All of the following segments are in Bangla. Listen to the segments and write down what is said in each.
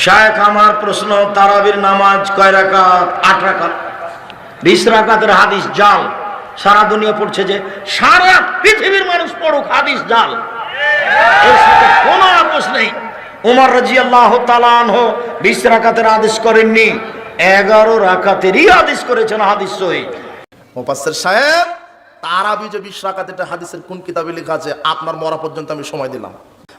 শায়েখ আমার প্রশ্ন, তারাবির নামাজ কয় রাকাত? 8 রাকাত। 20 রাকাতের হাদিস জাল। সারা দুনিয়া পড়ছে, যে সারা পৃথিবীর মানুষ পড়ুক, হাদিস জাল, এর সাথে কোনো আপোষ নেই। ওমর রাদিয়াল্লাহু তাআলা আনহু 20 রাকাতের আদেশ করেননি, 11 রাকাতেরই আদেশ করেছেন, হাদিস সহিহ। মুফাসসির সাহেব, তারাবি যে 20 রাকাত, এটা হাদিসের কোন কিতাবে লেখা আছে? আপনার মরা পর্যন্ত আমি সময় দিলাম।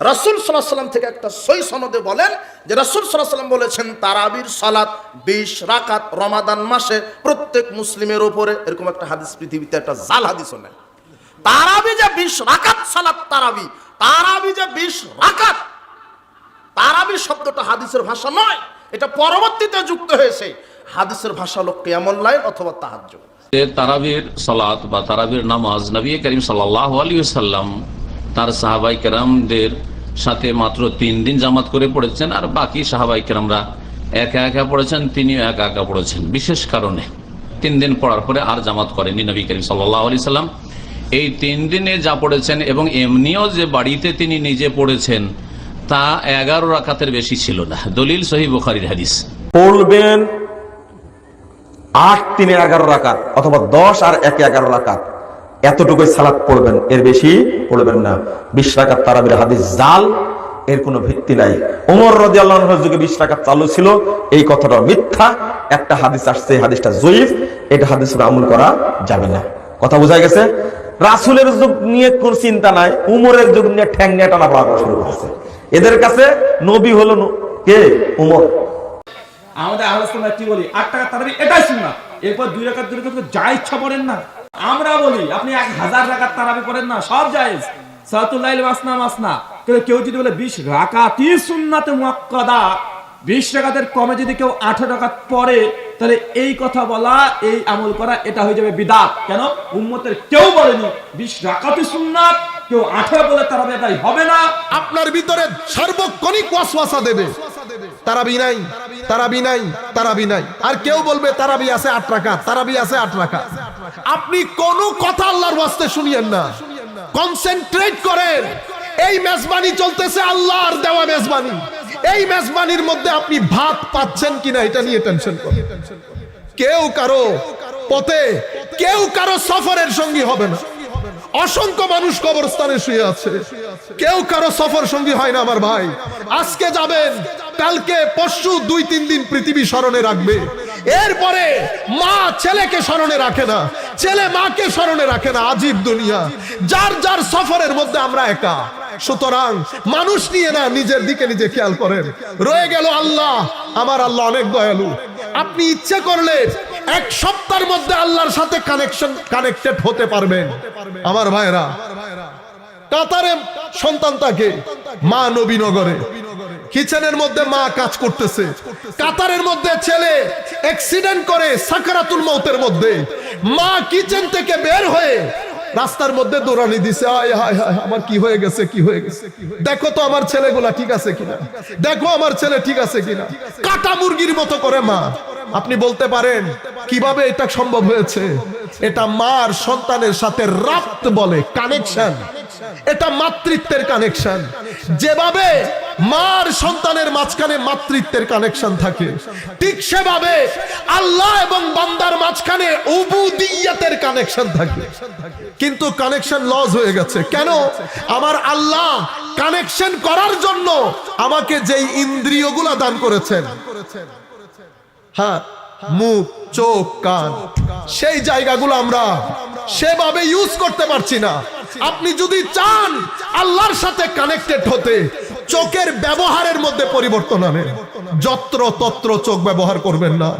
রাসূল সাল্লাল্লাহু আলাইহি ওয়াসাল্লাম থেকে একটা সহিহ সনদে বলেন যে রাসূল সাল্লাল্লাহু আলাইহি ওয়াসাল্লাম বলেছেন তারাবির সালাত 20 রাকাত রমাদান মাসে প্রত্যেক মুসলিমের উপরে। এরকম একটা হাদিস পৃথিবীতে একটা জাল হাদিসও নেই। তারাবি যে 20 রাকাত সালাত, তারাবি যে 20 রাকাত, তারাবি শব্দটা হাদিসের ভাষা নয়, এটা পরবর্তীতে যুক্ত হয়েছে। হাদিসের ভাষা হলো কিয়ামুল লাইল অথবা তাহাজ্জুদ। তারাবির সালাত বা তারাবির নামাজ নবী করিম সাল্লাল্লাহু আলাইহি ওয়াসাল্লাম তার সাহাবাই কেরামদের সাথে মাত্র 3 দিন জামাত করে পড়েছেন, আর বাকি সাহাবাই কেরামরা একা একা পড়েছেন, তিনিও একা একা পড়েছেন। বিশেষ কারণে 3 দিন পড়ার পরে আর জামাত করেননি নবী করিম সাল্লাল্লাহু আলাইহি ওয়াসাল্লাম। এই 3 দিনে যা পড়েছেন এবং এমনিও যে বাড়িতে তিনি নিজে পড়েছেন তা 11 রাকাতের বেশি ছিল না। দলিল সহিহ বুখারীর হাদিস। পড়বেন 8 3 11 রাকাত অথবা 10 আর 1 11 রাকাত, এতটুকুই সালাত পড়বেন, এর বেশি পড়বেন না। 20 রাকাত তারাবির হাদিস জাল, এর কোনো ভিত্তি নাই। ওমর রাদিয়াল্লাহু আনহুর যুগে 20 রাকাত চালু ছিল, এই কথাটা মিথ্যা। একটা হাদিস আসছে, এই হাদিসটা যঈফ, এটা হাদিসের আমল করা যাবে না। কথা বোঝা গেছে? রাসূলের যুগ নিয়ে কোন চিন্তা নাই, উমরের যুগ নিয়ে ঠ্যাং নিয়ে টানা পড়া শুরু করেছে। এদের কাছে নবী হলো কে? উমর। আমাদের আহলে সুন্নাহ কি বলি? 8 টাকা তারাবি, এটাই সুন্নাত। এরপর 2 রাকাত যা ইচ্ছা পড়েন না। আমরা বলি আপনি 1000 রাকাত তারাবি পড়েন না, সব জায়েজ। সালাতুল লাইল মাসনা মাসনা। কেউ যদি বলে 20 রাকাতই সুন্নাতে মুআক্কাদা, 20 রাকাতের কমে যদি কেউ 8 রাকাত পড়ে, তাহলে এই কথা বলা, এই আমল করা, এটা হয়ে যাবে বিদআত। কেন? উম্মতের কেউ বলেনি 20 রাকাতই সুন্নাত, কেউ 8 বলে তারাবি আদায় হবে না। আপনার ভিতরে সার্বক্ষণিক ওয়াসওয়াসা দেবে, তারাবি নাই, তারাবি নাই, তারাবি নাই। আর কেউ বলবে তারাবি আছে 8 রাকাত, তারাবি আছে 8 রাকাত। আপনি কোন কথা আল্লাহর ওয়াস্তে শুনিয়েন না, কনসেন্ট্রেট করেন। এই মেজবানি চলতেছে, আল্লাহর দেওয়া মেজবানি। এই মেজবানির মধ্যে আপনি ভাত পাচ্ছেন কিনা এটা নিয়ে টেনশন করেন। কেউ কারো পথে, কেউ কারো সফরের সঙ্গী হবে না। অসংখ্য মানুষ কবরস্থানে শুয়ে আছে, কেউ কারো সফর সঙ্গী হয় না। আমার ভাই, আজকে যাবেন, কালকে পরশু 2-3 দিন পৃথিবী স্মরণে রাখবে। এরপরে মা ছেলেকে স্মরণে রাখে না, ছেলে মাকে স্মরণে রাখে না। আজীব দুনিয়া, যার যার সফরের মধ্যে আমরা একা। সুতরাং মানুষ নিয়ে না, নিজের দিকে নিজে খেয়াল করেন। রয়ে গেল আল্লাহ। আমার আল্লাহ অনেক দয়ালু। আপনি ইচ্ছে করলে 1 সপ্তাহের মধ্যে আল্লাহর সাথে কানেক্টেড হতে পারবেন। আমার ভাইরা, কাতারে সন্তান থাকে, মা নবীনগরে, কিচেনের মধ্যে মা কাজ করতেছে। কাতারের মধ্যে ছেলে অ্যাক্সিডেন্ট করে সাকরাতুল মউতের মধ্যে, মা কিচেন থেকে বের হয়ে রাস্তার মধ্যে দৌড়ানি দিছে, হায় হায় হায়, আমার কি হয়ে গেছে, কি হয়ে গেছে, দেখো তো আমার ছেলেগুলা ঠিক আছে কিনা, দেখো আমার ছেলে ঠিক আছে কিনা। কাটা মুরগির মতো করে মা। আপনি বলতে পারেন কিভাবে এটা সম্ভব হয়েছে? এটা মার সন্তানের সাথে রাব্ত বলে, কানেকশন। এটা মাতৃত্বের কানেকশন। যেভাবে মার সন্তানের মাঝখানে মাতৃত্বের কানেকশন থাকে, ঠিক সেভাবে আল্লাহ এবং বান্দার মাঝখানে উবুদিয়তের কানেকশন থাকে। কিন্তু কানেকশন লস হয়ে গেছে। কেন? আমার আল্লাহ কানেকশন করার জন্য আমাকে যেই ইন্দ্রিয়গুলা দান করেছেন, হ্যাঁ, মুখ, চোখ, কান, সেই জায়গাগুলো আমরা সেভাবে ইউজ করতে পারছি না। আপনি যদি চান আল্লাহর সাথে কানেক্টেড হতে, চোখের ব্যবহারের মধ্যে পরিবর্তন আনেন। যত্র তত্র চোখ ব্যবহার করবেন না,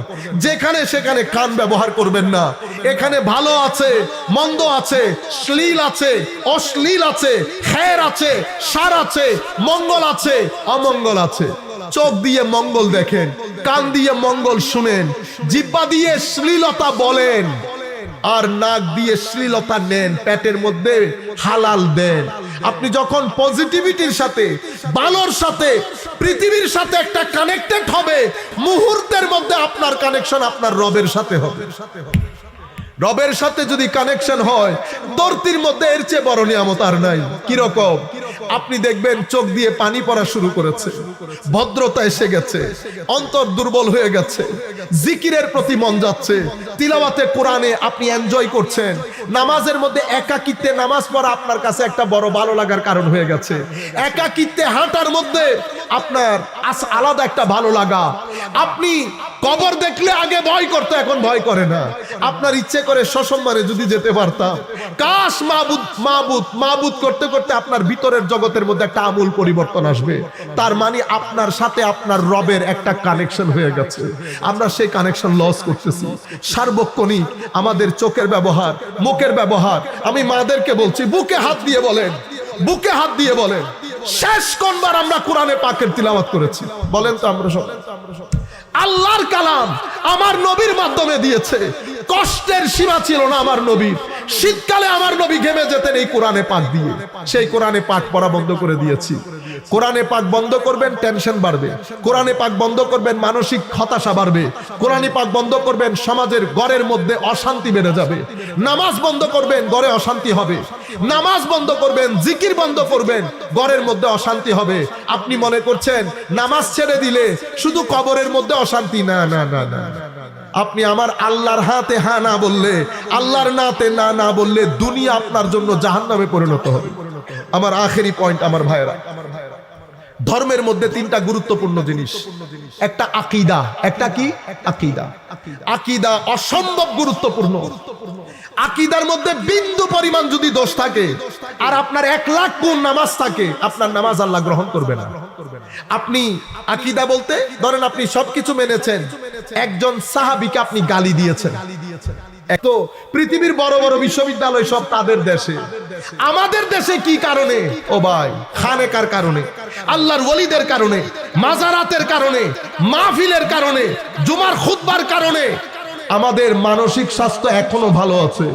যেখানে সেখানে কান ব্যবহার করবেন না। এখানে ভালো আছে, মন্দ আছে, শ্লীল আছে, অশ্লীল আছে, খের আছে, সার আছে, মঙ্গল আছে, অমঙ্গল আছে। চোখ দিয়ে মঙ্গল দেখেন, কান দিয়ে মঙ্গল শুনেন, জিহ্বা দিয়ে শ্লীলতা বলেন, আর নাক দিয়ে শ্লীলতা নেন, পেটের মধ্যে হালাল দেন। আপনি যখন পজিটিভিটির সাথে, ভালোর সাথে, পৃথিবীর সাথে একটা কানেক্টেড হবে, মুহূর্তের মধ্যে আপনার কানেকশন আপনার রবের সাথে হবে। রবের সাথে যদি কানেকশন হয়, ধরতির মধ্যে এর চেয়ে বড় নিয়ামত আর নাই। কি রকম? আপনি দেখবেন চোখ দিয়ে পানি পড়া শুরু করেছে, ভদ্রতা এসে গেছে, অন্তর দুর্বল হয়ে গেছে, জিকিরের প্রতি মন যাচ্ছে, তিলাওয়াতে কোরআনে আপনি এনজয় করছেন, নামাজের মধ্যে একাকিত্বে নামাজ পড়া আপনার কাছে একটা বড় ভালো লাগার কারণ হয়ে গেছে, একাকিত্বে হাঁটার মধ্যে আপনার আলাদা একটা ভালো লাগা। আপনি কবর দেখলে আগে ভয় করতে, এখন ভয় করে না। আপনার ইচ্ছে করে সসম্মানে যদি যেতে পারতাম। কাশ মাবুদ মাবুদ মাবুদ করতে করতে আপনার ভিতরের জগতের মধ্যে একটা আমূল পরিবর্তন আসবে। তার মানে আপনার সাথে আপনার রবের একটা কানেকশন হয়ে গেছে। আমরা সেই কানেকশন লস করতেছি। সার্বক্ষণিক আমাদের চোখের ব্যবহার, মুখের ব্যবহার। আমি মাদেরকে বলছি, বুকে হাত দিয়ে বলেন, বুকে হাত দিয়ে বলেন, শেষ কোনবার আমরা কোরআনে পাকের তিলাওয়াত করেছি? বলেন তো আমরা সব। আল্লাহর কালাম আমার নবীর মাধ্যমে দিয়েছে। কষ্টের সীমা ছিল না আমার নবীর। শীতকালে আমার নবী ঘেমে যেতেন এই কোরআনে পাক দিয়ে। সেই কোরআনে পাক পড়া বন্ধ করে দিয়েছি। কোরআনে পাক বন্ধ করবেন, টেনশন বাড়বে। কোরআনে পাক বন্ধ করবেন, মানসিক হতাশা বাড়বে। কোরআনে পাক বন্ধ করবেন, সমাজের ঘরের মধ্যে অশান্তি বেড়ে যাবে। নামাজ বন্ধ করবেন, ঘরে অশান্তি হবে। নামাজ বন্ধ করবেন, জিকির বন্ধ করবেন, ঘরের মধ্যে অশান্তি হবে। আপনি মনে করছেন নামাজ ছেড়ে দিলে শুধু কবরের মধ্যে অশান্তি? না না না না। আপনি আমার আল্লাহর হাতে হ্যাঁ না বললে, আল্লাহর নাতে না না বললে দুনিয়া আপনার জন্য জাহান্নামে পরিণত হবে। আমার আখেরি পয়েন্ট, আমার ভাইয়েরা, ধর্মের মধ্যে তিনটা গুরুত্বপূর্ণ জিনিস। একটা আকীদা। একটা কি? আকীদা। আকীদা অসম্ভব গুরুত্বপূর্ণ। আকীদার মধ্যে বিন্দু পরিমাণ যদি দোষ থাকে আর আপনার 1 লাখ গুণ নামাজ থাকে, আপনার নামাজ আল্লাহ গ্রহণ করবে না। আপনি আকীদা বলতে ধরেন আপনি সবকিছু মেনেছেন, একজন সাহাবীকে আপনি গালি দিয়েছেন। তো পৃথিবীর বড় বড় বিশ্ববিদ্যালয় সব তাদের দেশে, আমাদের দেশে কি কারণে? ও ভাই, খানেকার কারণে, আল্লাহর ওলিদের কারণে, মাজারাতের কারণে, মাহফিলের কারণে, জুমার খুতবার কারণে আমাদের মানসিক স্বাস্থ্য এখনো ভালো আছে।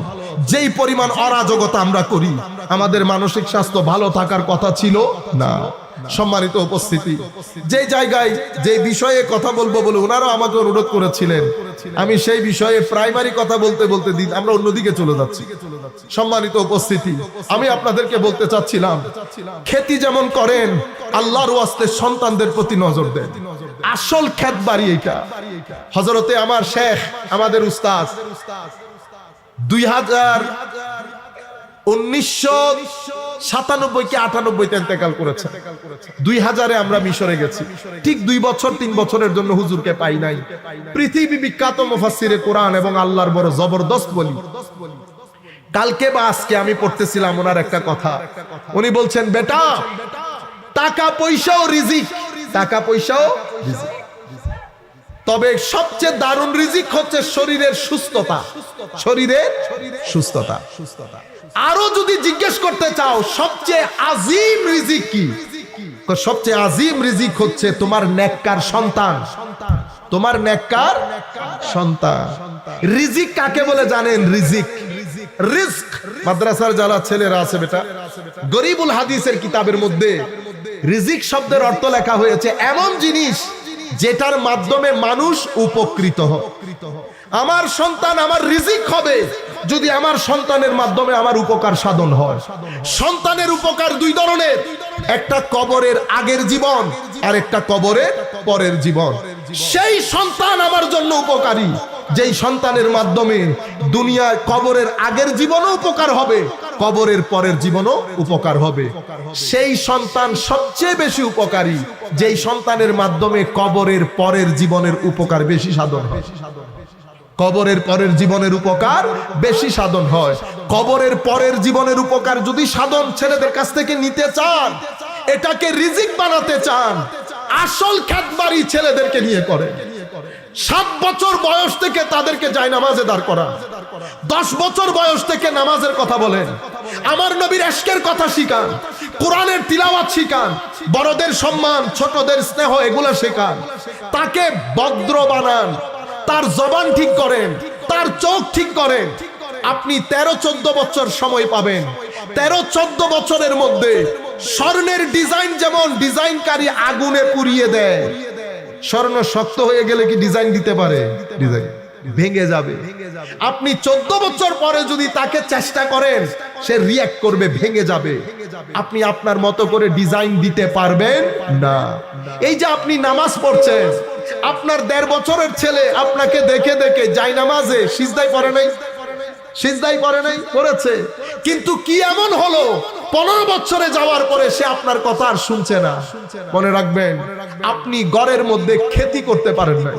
যেই পরিমাণ অরাজকতা আমরা করি, আমাদের মানসিক স্বাস্থ্য ভালো থাকার কথা ছিল না। সম্মানিত উপস্থিতি, যে জায়গায় যে বিষয়ে কথা বলবো বলে ওনারাও আমাকে অনুরোধ করেছিলেন, আমি সেই বিষয়ে প্রাইমারি কথা বলতে বলতে দিন আমরা অন্যদিকে চলে যাচ্ছি। সম্মানিত উপস্থিতি, আমি আপনাদেরকে বলতে চাচ্ছিলাম, খেতি যেমন করেন আল্লাহর ওয়াস্তে সন্তানদের প্রতি নজর দেন। আসল খেত বাড়ি এটা। হযরতে আমার শেখ, আমাদের উস্তাদ 1997 কি 98 ইন্তেকাল করেছে। 2000-এ আমরা মিশরে গেছি। ঠিক 2 বছর 3 বছরের জন্য হুজুরকে পাই নাই। পৃথিবী বিখ্যাত মুফাসসিরে কোরআন এবং আল্লাহর বড় জবরদস্ত বলি। কালকে বা আজকে আমি পড়তেছিলাম ওনার একটা কথা। উনি বলছেন, বেটা, টাকা পয়সাও রিজিক, টাকা পয়সাও রিজিক, তবে সবচেয়ে দারুণ রিজিক হচ্ছে শরীরের সুস্থতা। শরীরের সুস্থতা। আরো যদি জিজ্ঞেস করতে চাও সবচেয়ে আজিম রিজিক কি, তো সবচেয়ে আজিম রিজিক হচ্ছে তোমার নেককার সন্তান। তোমার নেককার সন্তান। রিজিক কাকে বলে জানেন? রিজিক, রিস্ক। মাদ্রাসার যারা ছেলেরা আছে বেটা, গরিবুল হাদিসের কিতাবের মধ্যে রিজিক শব্দের অর্থ লেখা হয়েছে এমন জিনিস যেটার মাধ্যমে মানুষ উপকৃত হয়। আমার সন্তান আমার রিজিক হবে যদি আমার সন্তানের মাধ্যমে আমার উপকার সাধন হয়। সন্তানের উপকার 2 ধরনের, একটা কবরের আগের জীবন আর একটা কবরের পরের জীবন। সেই সন্তান আমার জন্য উপকারী যেই সন্তানের মাধ্যমে দুনিয়ায় কবরের আগের জীবনও উপকার হবে, কবরের পরের জীবনও উপকার হবে। সেই সন্তান সবচেয়ে বেশি উপকারী যেই সন্তানের মাধ্যমে কবরের পরের জীবনের উপকার বেশি সাধন হয়। কবরের পরের জীবনের উপকার বেশি সাধন হয়। কবরের পরের জীবনের উপকার যদি সাধন ছেলেদের কাছ থেকে নিতে চান, এটাকে রিজিক বানাতে চান, আসল খেতবাড়ি ছেলেদেরকে নিয়ে করে। 7 বছর বয়স থেকে তাদেরকে জায়নামাজে দাঁড় করা, 10 বছর বয়স থেকে নামাজের কথা বলেন, আমার নবীর ইশকের কথা শিখান, কোরআনের তিলাওয়াত শিখান, বড়দের সম্মান, ছোটদের স্নেহ এগুলো শেখান। তাকে ভদ্র বানান, তার জবান ঠিক করেন, তার চোখ ঠিক করেন। আপনি 13-14 বছর সময় পাবেন। 13-14 বছরের মধ্যে স্বর্ণের ডিজাইন যেমন ডিজাইনকারী আগুনে পুড়িয়ে দেয়, স্বর্ণ শক্ত হয়ে গেলে কি ডিজাইন দিতে পারে? ডিজাইন ভেঙে যাবে। আপনি 14 বছর পরে যদি তাকে চেষ্টা করেন, সে রিঅ্যাক্ট করবে, ভেঙে যাবে। আপনি আপনার মতো করে ডিজাইন দিতে পারবেন না। এই যে আপনি নামাজ পড়ছেন, আপনার 1.5 বছরের ছেলে আপনাকে দেখে দেখে জায়নামাজে সিজদায় পড়ে নাই, সিজদাই করে নাই, করেছে। কিন্তু কি এমন হলো 15 বছরে যাওয়ার পরে সে আপনার কথা আর শুনছে না? মনে রাখবেন, আপনি ঘরের মধ্যে খেতি করতে পারেন না।